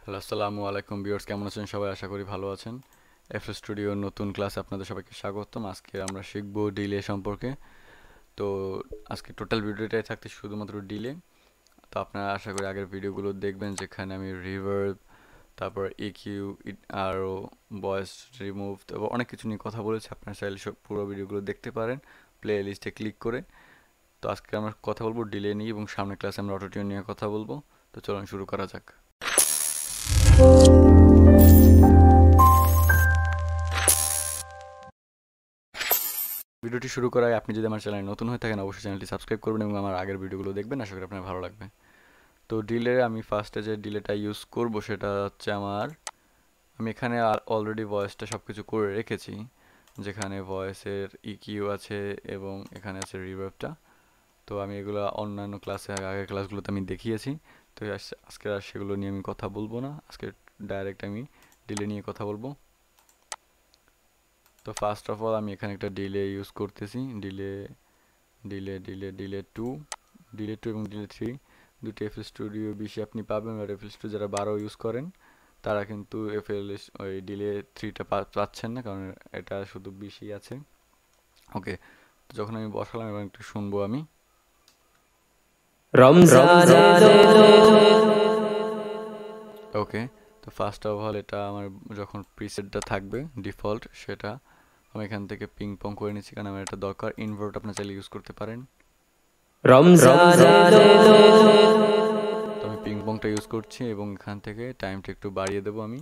Hello, আসসালামু আলাইকুম viewers, কেমন আছেন সবাই? আশা করি ভালো আছেন। স্টুডিওর নতুন ক্লাসে আপনাদের সবাইকে স্বাগতম। আজকে আমরা শিখব ডিলে সম্পর্কে। তো আজকে টোটাল ভিডিওটাই থাকতে শুধুমাত্র ডিলে। তো আপনারা আশা করি আগের ভিডিওগুলো দেখবেন, যেখানে আমি রিভার্ব, তারপর ইকিউ, আরও ভয়েস রিমুভ, তারপর অনেক কিছু নিয়ে কথা বলেছি। আপনারা চাইলে সব পুরো ভিডিওগুলো দেখতে পারেন প্লে লিস্টে ক্লিক করে। তো আজকে আমরা কথা বলবো ডিলে নিয়ে, এবং সামনের ক্লাসে আমরা অটোটিউন নিয়ে কথা বলবো। তো চলুন শুরু করা যাক। ভিডিওটি শুরু করায় আপনি যদি আমার চ্যানেলে নতুন হয়ে থাকেন, অবশ্যই চ্যানেলটি সাবস্ক্রাইব করবেন এবং আমার আগের ভিডিওগুলো দেখবেন। আশা করি আপনার ভালো লাগবে। তো ডিলে আমি ফার্স্টে যে ডিলেটা ইউজ করব সেটা হচ্ছে আমি এখানে অলরেডি ভয়েসটা সব কিছু করে রেখেছি, যেখানে ভয়েসের ইকিউ আছে এবং এখানে আছে রিভার্বটা। তো আমি এগুলো অন্যান্য ক্লাসে, আগের ক্লাসগুলোতে আমি দেখিয়েছি। তো আজকে আর সেগুলো নিয়ে আমি কথা বলবো না। আজকে ডাইরেক্ট আমি ডিলে নিয়ে কথা বলবো। তো ফার্স্ট অফ অল আমি এখানে একটা ডিলে ইউজ করতেছি। Delay delay delay delay two এবং ডিলে থ্রি দুটি এফএল স্টুডিও 20 আপনি পাবেন। আর এফএল স্টুডিও যারা 12 ইউজ করেন তারা কিন্তু ওই ডিলে থ্রিটা পাচ্ছেন না, কারণ এটা শুধু 20ই আছে। ওকে, তো যখন আমি বসালাম এবং একটু শুনবো আমি। ওকে, তো ফার্স্ট অফ অল এটা আমার যখন প্রিসেটটা থাকবে ডিফল্ট, সেটা আমি এখান থেকে পিং পং করে নিচ্ছি, কারণ আমার এটা দরকার। ইনভার্ট আপনার চাইলে ইউজ করতে পারেন। তো আমি পিং পংটা ইউজ করছি এবং এখান থেকে টাইমটা একটু বাড়িয়ে দেবো আমি।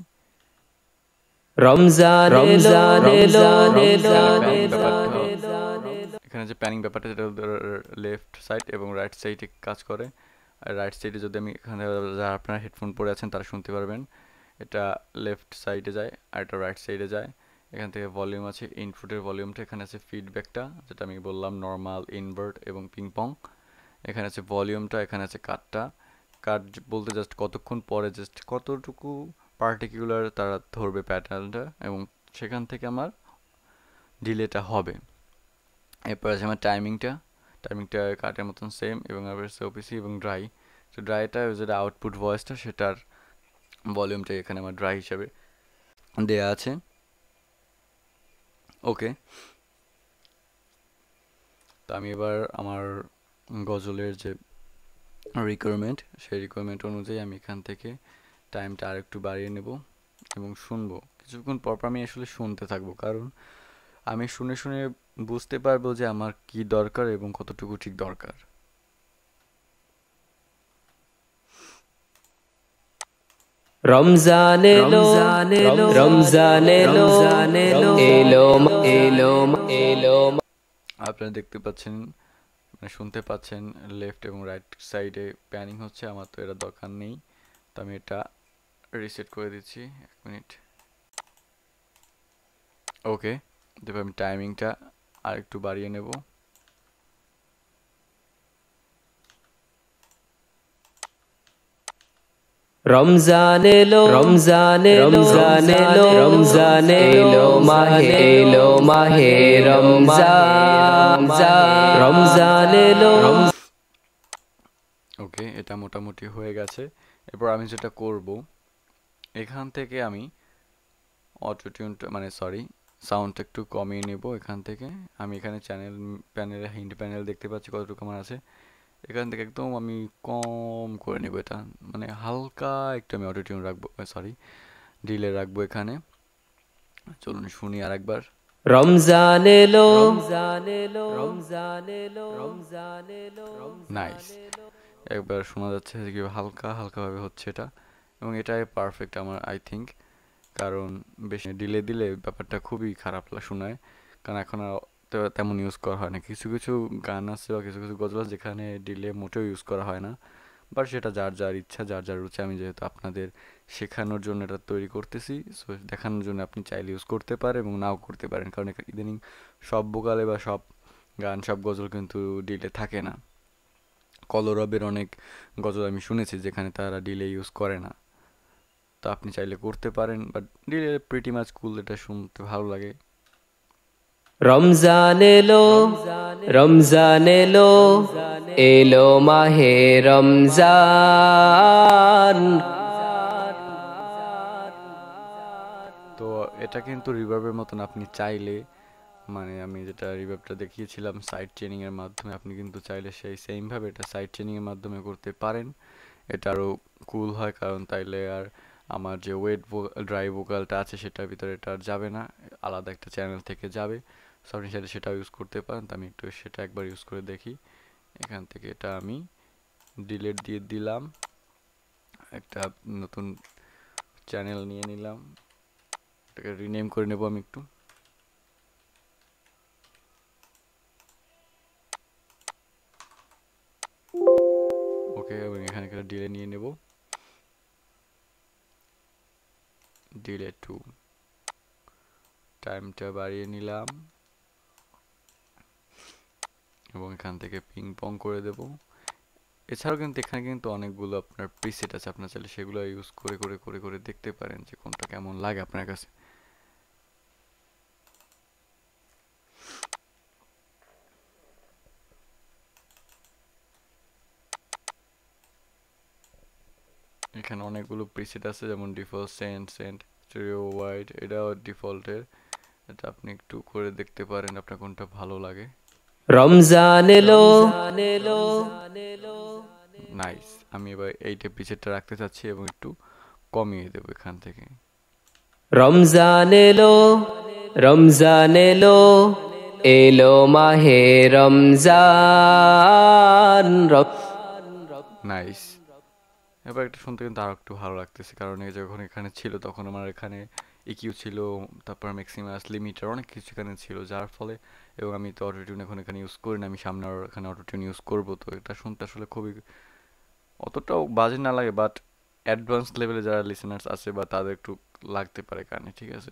এখানে যে প্যানিং ব্যাপারটা, যেটা লেফট সাইড এবং রাইট সাইডে কাজ করে। আর রাইট সাইডে যদি আমি এখানে, যারা আপনারা হেডফোন পরে আছেন তারা শুনতে পারবেন, এটা লেফট সাইডে যায় আর এটা রাইট সাইডে যায়। এখান থেকে ভলিউম আছে, ইনপুটের ভলিউমটা। এখানে আছে ফিডব্যাকটা, যেটা আমি বললাম নর্মাল, ইনভার্ট এবং পিংপং। এখানে আছে ভলিউমটা, এখানে আছে কাটটা। কাট বলতে জাস্ট কতক্ষণ পরে, জাস্ট কতটুকু পার্টিকুলার তারা ধরবে প্যাটার্নটা, এবং সেখান থেকে আমার ডিলেটা হবে। এরপর আছে আমার টাইমিংটা কাটের মতন সেম, এবং আবার ওপিসি এবং ড্রাই। তো ড্রাইটা যেটা আউটপুট ভয়েসটা, সেটার ভলিউমটা এখানে আমার ড্রাই হিসাবে দেয়া আছে। ওকে, তো আমি এবার আমার গজলের যে রিকোয়ারমেন্ট, সেই রিকোয়ারমেন্ট অনুযায়ী আমি এখান থেকে টাইমটা আর একটু বাড়িয়ে নেব এবং শুনবো। কিছুক্ষণ পর আমি আসলে শুনতে থাকবো, কারণ আমি শুনে শুনে বুঝতে পারবো যে আমার কি দরকার এবং কতটুকু ঠিক দরকার। রমজান এলো, রমজান এলো, এলো এলো এলো। আপনারা দেখতে পাচ্ছেন, মানে শুনতে পাচ্ছেন, লেফট এবং রাইট সাইডে প্যানিং হচ্ছে। আমার তো এটা দরকার নেই, তো আমি এটা রিসেট করে দিচ্ছি। 1 মিনিট। ওকে, দেখো আমি টাইমিংটা আর একটু বাড়িয়ে নেব। রমজান এলো, রমজান এলো, রমজান এলো, রমজান এলো, মাহে রমজান, রমজান এলো। ওকে, এটা মোটামুটি হয়ে গেছে। এরপর আমি যেটা করব, এখান থেকে আমি অটোটিউনটা, মানে সরি, সাউন্ডটা একটু কমিয়ে নেব। এখান থেকে আমি এখানে প্যানেলে হিন্ট প্যানেল দেখতে পাচ্ছি কতটুকু আমার আছে। এখান থেকে একদম আমি কম করে নেব এটা, মানে হালকা একটু আমি অটোটিউন রাখবো, সরি ডিলে রাখবো এখানে। চলুন শুনি আর একবার। রমজান এলো, রমজান এলো, রমজান এলো, রমজান এলো। নাইস, একবার শোনা যাচ্ছে কি হালকা হালকাভাবে হচ্ছে এটা, এবং এটাই পারফেক্ট আমার আই থিঙ্ক। কারণ বেশি ডিলে দিলে ব্যাপারটা খুবই খারাপ শোনায়, কারণ এখন আর তেমন ইউজ করা হয় না। কিছু কিছু গান আছে বা কিছু কিছু গজল আছে যেখানে ডিলে মোটেও ইউজ করা হয় না, বাট সেটা যার যার ইচ্ছা, যার যার রুচি। আমি যেহেতু আপনাদের শেখানোর জন্য এটা তৈরি করতেছি, সো দেখানোর জন্য আপনি চাইলে ইউজ করতে পারেন এবং নাও করতে পারেন, কারণ ইদানিং সব ভোকালে বা সব গান, সব গজল কিন্তু ডিলে থাকে না। কলরবের অনেক গজল আমি শুনেছি যেখানে তারা ডিলে ইউজ করে না, তো আপনি চাইলে করতে পারেন, বাট ডিলে প্রিটি মাচ কুল, এটা শুনতে ভালো লাগে। রমজান এলো, রমজান এলো, এলো মাহে রমজান, এটা কিন্তু রিভার্বের মতন আপনি চাইলে মানে আমি যেটা রিভার্বটা দেখিয়েছিলাম সাইড চেনিং এর মাধ্যমে আপনি কিন্তু চাইলে সেই সেম ভাবে এটা সাইড চেনিং এর মাধ্যমে করতে পারেন। এটা আরো কুল হয় কারণ তাইলে আর আমার যে ওয়েট ড্রাই ভোকালটা আছে সেটার ভিতরে এটা আর যাবে না, আলাদা একটা চ্যানেল থেকে যাবে। সো আপনি চাইলে সেটাও ইউজ করতে পারেন। তো আমি একটু সেটা একবার ইউজ করে দেখি। এখান থেকে এটা আমি ডিলিট দিয়ে দিলাম, একটা নতুন চ্যানেল নিয়ে নিলাম, এটাকে রিনেম করে নেব আমি একটু। ওকে, এবং এখানে একটা ডিলে নিয়ে নেব, ডিলে 2, টাইমটা বাড়িয়ে নিলাম এবং এখান থেকে পিং পং করে দেব। এছাড়াও কিন্তু এখানে কিন্তু অনেকগুলো আপনার প্রিসেট আছে, আপনার চাইলে সেগুলো ইউজ করে করে করে করে দেখতে পারেন যে কোনটা কেমন লাগে আপনার কাছে। এখানে অনেকগুলো প্রিসেট আছে, যেমন ডিফল্ট সেন্ট স্টেরিও ওয়াইড, এটাও ডিফল্টের। এটা আপনি একটু করে দেখতে পারেন আপনার কোনটা ভালো লাগে। রমজান এলো, নাইস। আমি এবার এইটা প্রিসেটটা রাখতে চাচ্ছি এবং একটু কমিয়ে দেবো এখান থেকে। রমজান এলো, রমজান এলো, এলো মাহে রমজান। নাইস। এবার এটা শুনতে কিন্তু আরো একটু ভালো লাগতেছে, কারণ এই যখন এখানে ছিল তখন আমার এখানে ইকিউ ছিল, তারপর ম্যাক্সিমাস লিমিটার অনেক কিছু এখানে ছিল, যার ফলে এবং আমি তো অটোটিউন এখন এখানে ইউজ করি না, আমি সামনে আর এখানে অটোটিউন ইউজ করবো। তো এটা শুনতে আসলে খুবই অতটাও বাজে না লাগে, বাট অ্যাডভান্স লেভেলে যারা লিসেনার্স আছে বা তাদের একটু লাগতে পারে কানে, ঠিক আছে।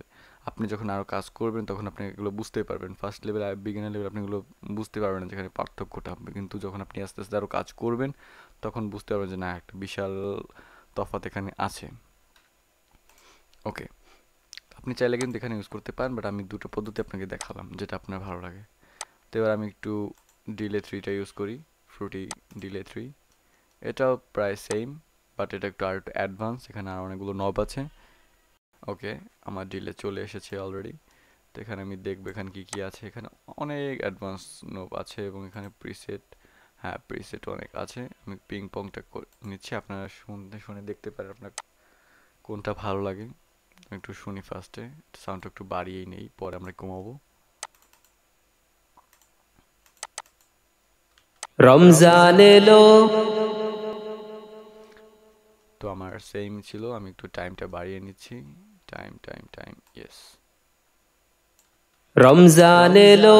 আপনি যখন আরও কাজ করবেন তখন আপনি এগুলো বুঝতে পারবেন। ফার্স্ট লেভেল আর বিগিনার লেভেল আপনি এগুলো বুঝতে পারবেন না, যেখানে পার্থক্যটা হবে, কিন্তু যখন আপনি আস্তে আস্তে আরও কাজ করবেন তখন বুঝতে পারবেন যে না, একটা বিশাল তফাৎ এখানে আছে। ওকে, আপনি চাইলে কিন্তু এখানে ইউজ করতে পারেন, বাট আমি দুটো পদ্ধতি আপনাকে দেখালাম যেটা আপনার ভালো লাগে। তো এবার আমি একটু ডিলে 3টা ইউজ করি, ফ্রুটি ডিলে 3। এটাও প্রায় সেম, বাট এটা একটু আর একটু অ্যাডভান্স, এখানে আর অনেকগুলো নব আছে। ওকে, আমার ডিলে চলে এসেছে অলরেডি। তো এখানে আমি দেখবো এখানে কি কি আছে। এখানে অনেক অ্যাডভান্স নব আছে এবং এখানে প্রিসেট, হ্যাঁ প্রিসেট অনেক আছে। আমি পিং পংটা নিচ্ছি, আপনারা শুনতে শুনে দেখতে পারেন আপনার কোনটা ভালো লাগে। একটু শুনি ফার্স্টে, সাউন্ডটা একটু বাড়িয়েই নেই, পরে আমরা কমাবো। রমজান এলো, তো আমার সেম ছিল, আমি একটু টাইমটা বাড়িয়ে নিচ্ছি, time time time, yes. Ramzan এলো,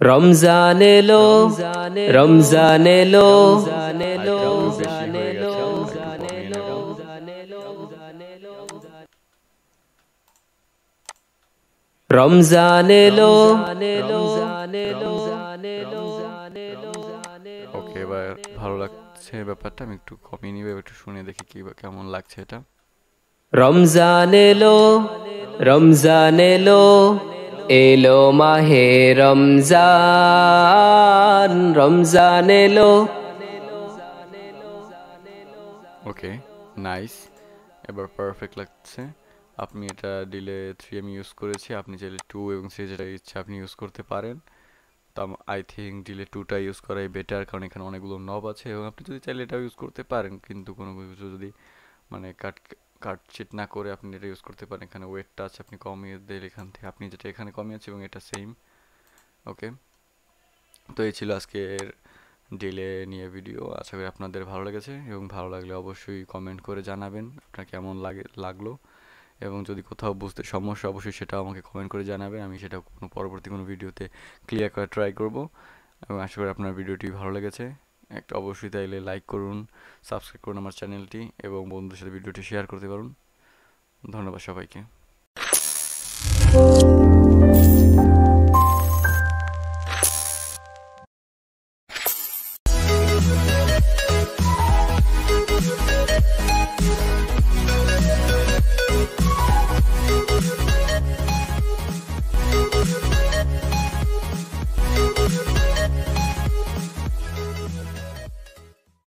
রমজান এলো, রমজান এলো, আরেকটু বেশি হয়ে গেছে, একটু কমিয়ে নেব। রমজান এলো। ওকে, এবার ভালো লাগছে ব্যাপারটা, আমি একটু কমিয়ে নিব, একটু শুনে দেখি কি কেমন লাগছে এটা। রমজান এলো, রমজান এলো, এলো মাহে রমজান। রমজান এলো। ওকে, নাইস, এবার পারফেক্ট লাগছে। আপনি এটা ডিলে 3 আমি ইউজ করেছি, আপনি চাইলে 2 এবং 3 যেটা ইচ্ছা আপনি ইউজ করতে পারেন। তো আই থিঙ্ক ডিলে 2টা ইউজ করাই বেটার, কারণ এখানে অনেকগুলো নব আছে এবং আপনি যদি চাইলে এটাও ইউজ করতে পারেন, কিন্তু কোনো কিছু যদি মানে কাটচিট না করে আপনি এটা ইউজ করতে পারেন। এখানে ওয়েটটা আছে, আপনি কমিয়ে দিলে এখান থেকে আপনি যেটা এখানে কমিয়েছে এবং এটা সেম। ওকে, তো এই ছিল আজকের ডিলে নিয়ে ভিডিও। আশা করি আপনাদের ভালো লেগেছে এবং ভালো লাগলে অবশ্যই কমেন্ট করে জানাবেন আপনার কেমন লাগলো, এবং যদি কোথাও বুঝতে সমস্যা অবশ্যই সেটা আমাকে কমেন্ট করে জানাবেন, আমি সেটা পরবর্তী কোনো ভিডিওতে ক্লিয়ার করার ট্রাই করব। এবং আশা করি আপনার ভিডিওটি ভালো লেগেছে। একটা অবশ্যই তাইলে লাইক করুন, সাবস্ক্রাইব করুন আমার চ্যানেলটি এবং বন্ধুদের সাথে ভিডিওটি শেয়ার করতে পারুন। ধন্যবাদ সবাইকে।